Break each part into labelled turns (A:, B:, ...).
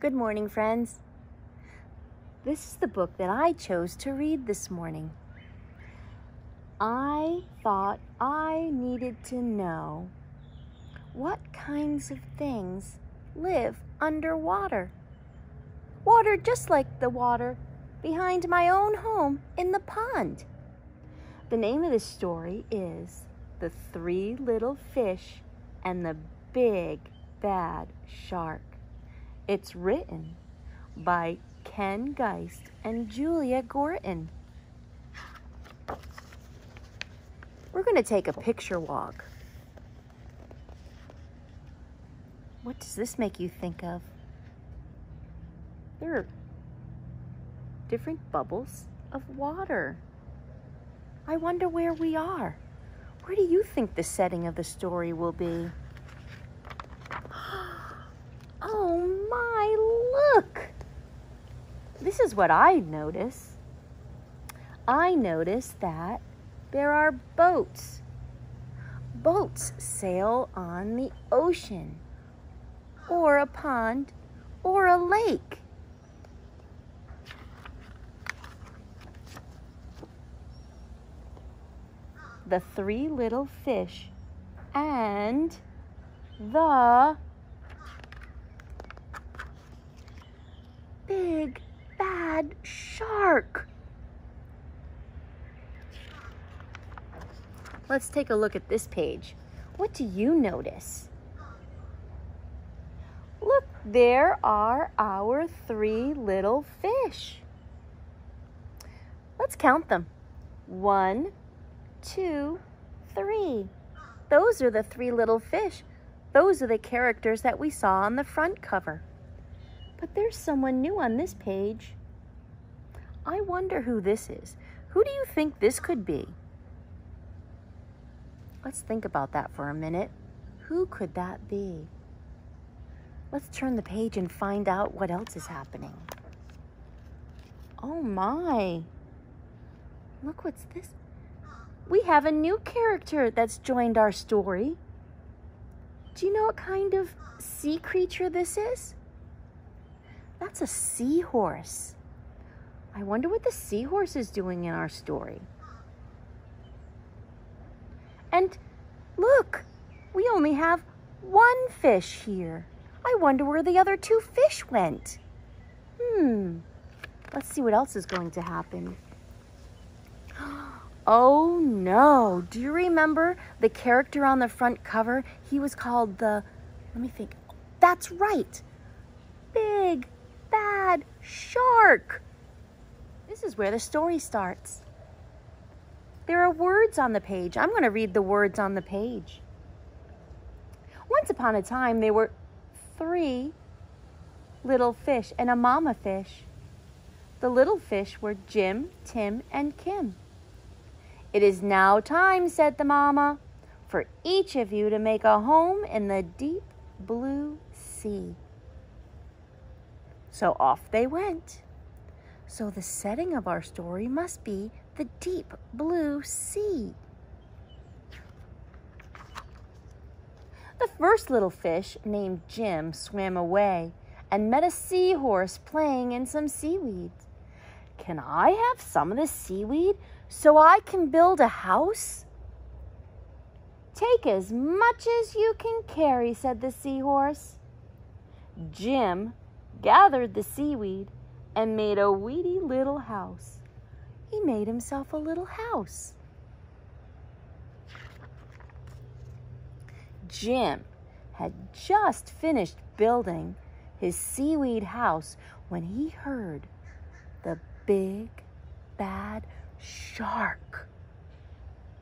A: Good morning, friends. This is the book that I chose to read this morning. I thought I needed to know what kinds of things live underwater. Water just like the water behind my own home in the pond. The name of the story is The Three Little Fish and the Big Bad Shark. It's written by Ken Geist and Julia Gorton. We're going to take a picture walk. What does this make you think of? There are different bubbles of water. I wonder where we are. Where do you think the setting of the story will be? Oh my, look! This is what I notice. I notice that there are boats. Boats sail on the ocean, or a pond, or a lake. The Three Little Fish and the Big Bad Shark. Let's take a look at this page. What do you notice? Look, there are our three little fish. Let's count them. 1, 2, 3. Those are the three little fish. Those are the characters that we saw on the front cover. But there's someone new on this page. I wonder who this is. Who do you think this could be? Let's think about that for a minute. Who could that be? Let's turn the page and find out what else is happening. Oh my. Look, what's this? We have a new character that's joined our story. Do you know what kind of sea creature this is? That's a seahorse. I wonder what the seahorse is doing in our story. And look, we only have one fish here. I wonder where the other two fish went. Let's see what else is going to happen. Oh no, do you remember the character on the front cover? He was called let me think. That's right, Big Bad Shark. This is where the story starts. There are words on the page. I'm going to read the words on the page. Once upon a time, there were 3 little fish and a mama fish. The little fish were Jim, Tim, and Kim. It is now time, said the mama, for each of you to make a home in the deep blue sea. So off they went. So the setting of our story must be the deep blue sea. The first little fish, named Jim, swam away and met a seahorse playing in some seaweed. Can I have some of the seaweed so I can build a house? Take as much as you can carry, said the seahorse. Jim gathered the seaweed and made a weedy little house. He made himself a little house. Jim had just finished building his seaweed house when he heard the Big Bad Shark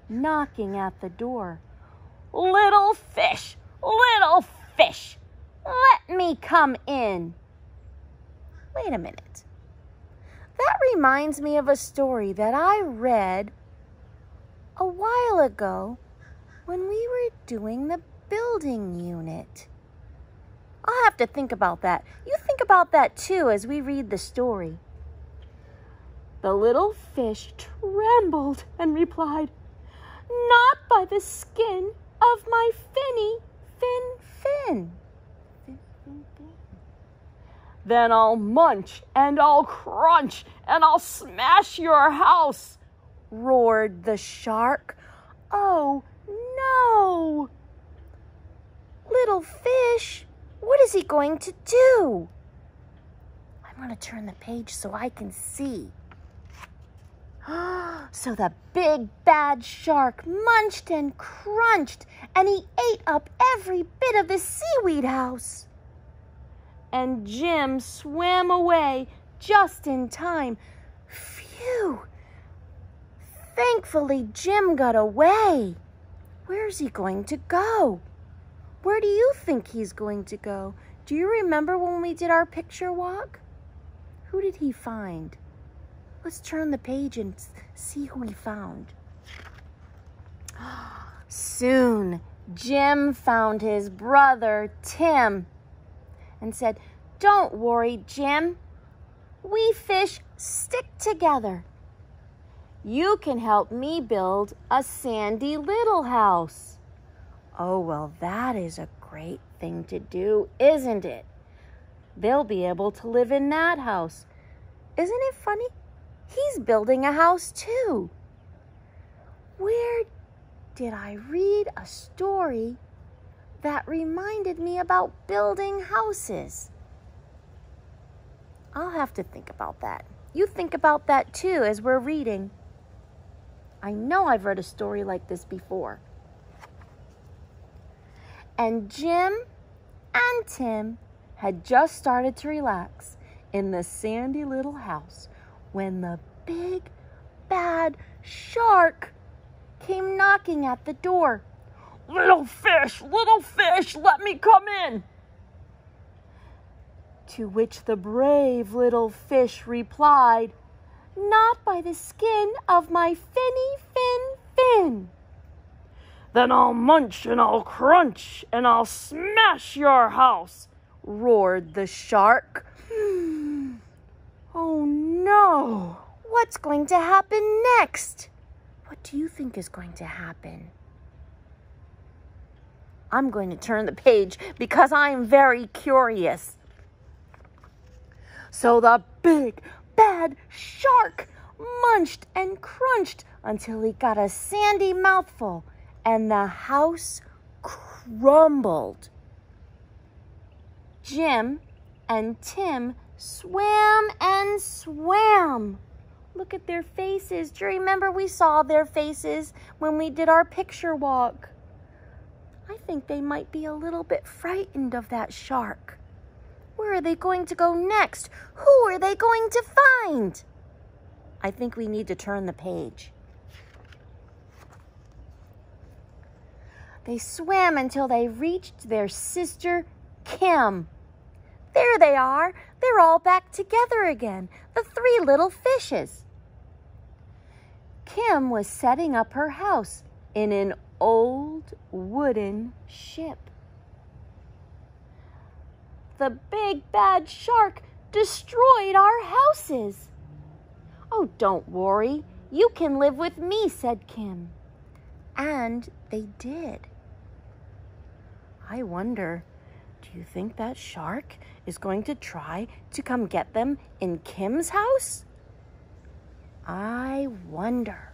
A: knocking at the door. Little fish, let me come in. Wait a minute. That reminds me of a story that I read a while ago when we were doing the building unit. I'll have to think about that. You think about that too as we read the story. The little fish trembled and replied, "Not by the skin of my finny fin fin."
B: Then I'll munch and I'll crunch and I'll smash your house,
A: roared the shark. Oh, no! Little fish, what is he going to do? I'm going to turn the page so I can see. So the big bad shark munched and crunched, and he ate up every bit of the seaweed house. And Jim swam away just in time. Phew! Thankfully, Jim got away. Where's he going to go? Where do you think he's going to go? Do you remember when we did our picture walk? Who did he find? Let's turn the page and see who he found. Soon, Jim found his brother, Tim, and said, "Don't worry, Jim. We fish stick together. You can help me build a sandy little house." Oh, well, that is a great thing to do, isn't it? They'll be able to live in that house. Isn't it funny? He's building a house too. Where did I read a story that reminded me about building houses? I'll have to think about that. You think about that too as we're reading. I know I've read a story like this before. And Jim and Tim had just started to relax in the sandy little house when the big bad shark came knocking at the door.
B: Little fish, let me come in."
A: To which the brave little fish replied, "Not by the skin of my finny fin."
B: Then I'll munch and I'll crunch and I'll smash your house,
A: roared the shark. Oh no! What's going to happen next? What do you think is going to happen? I'm going to turn the page because I'm very curious. So the big bad shark munched and crunched until he got a sandy mouthful, and the house crumbled. Jim and Tim swam and swam. Look at their faces. Do you remember we saw their faces when we did our picture walk? I think they might be a little bit frightened of that shark. Where are they going to go next? Who are they going to find? I think we need to turn the page. They swam until they reached their sister, Kim. There they are. They're all back together again, the three little fishes. Kim was setting up her house in an old wooden ship. The big bad shark destroyed our houses. "Oh, don't worry. You can live with me," said Kim. And they did. I wonder, do you think that shark is going to try to come get them in Kim's house? I wonder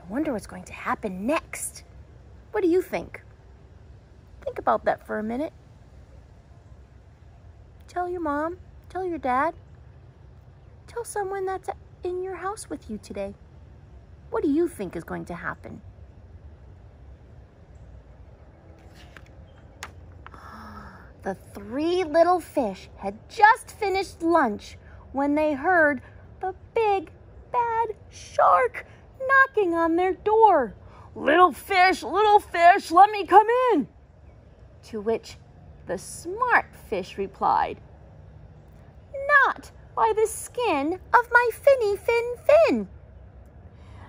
A: what's going to happen next. What do you think? Think about that for a minute. Tell your mom, tell your dad, tell someone that's in your house with you today. What do you think is going to happen? The three little fish had just finished lunch when they heard the big bad shark knocking on their door.
B: Little fish, let me come in."
A: To which the smart fish replied, "Not by the skin of my finny fin."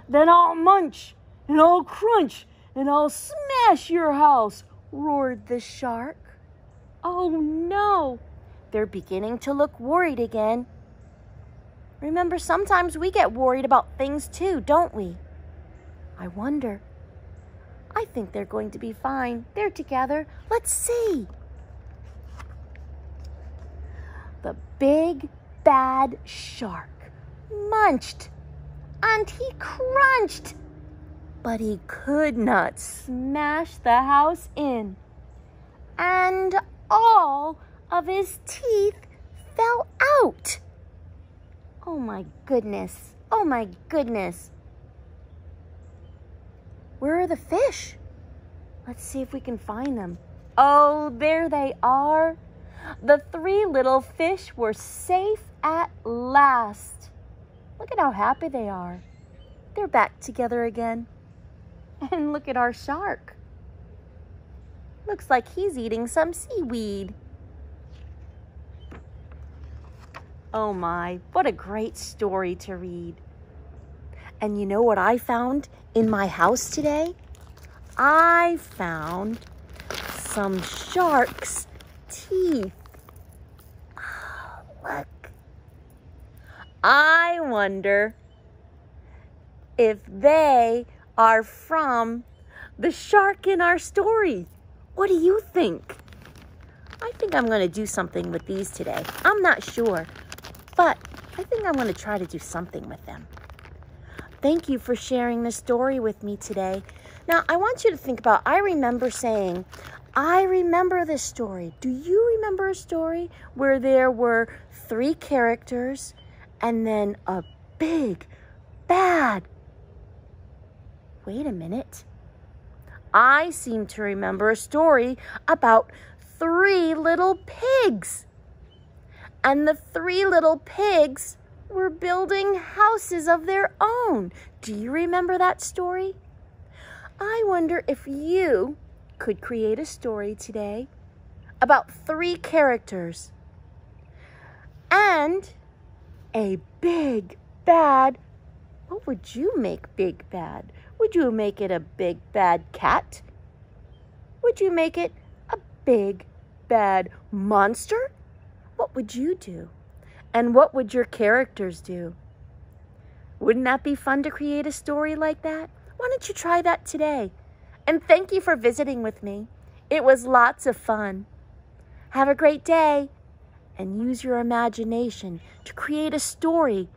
B: Then I'll munch and I'll crunch and I'll smash your house,
A: roared the shark. Oh no, they're beginning to look worried again. Remember, sometimes we get worried about things too, don't we? I wonder. I think they're going to be fine. They're together. Let's see. The big bad shark munched and he crunched, but he could not smash the house in, and all of his teeth fell out. Oh my goodness, oh my goodness. Where are the fish? Let's see if we can find them. Oh, there they are. The 3 little fish were safe at last. Look at how happy they are. They're back together again. And look at our shark. Looks like he's eating some seaweed. Oh my, what a great story to read. And you know what I found in my house today? I found some shark's teeth. Oh, look. I wonder if they are from the shark in our story. What do you think? I think I'm going to do something with these today. I'm not sure, but I think I'm going to try to do something with them. Thank you for sharing this story with me today. Now, I want you to think about, I remember saying, I remember this story. Do you remember a story where there were 3 characters and then a big, bad... Wait a minute. I seem to remember a story about 3 little pigs. And the 3 little pigs were building houses of their own. Do you remember that story? I wonder if you could create a story today about 3 characters and a big bad. What would you make big bad? Would you make it a big bad cat? Would you make it a big bad monster? What would you do? And what would your characters do? Wouldn't that be fun to create a story like that? Why don't you try that today? And thank you for visiting with me. It was lots of fun. Have a great day and use your imagination to create a story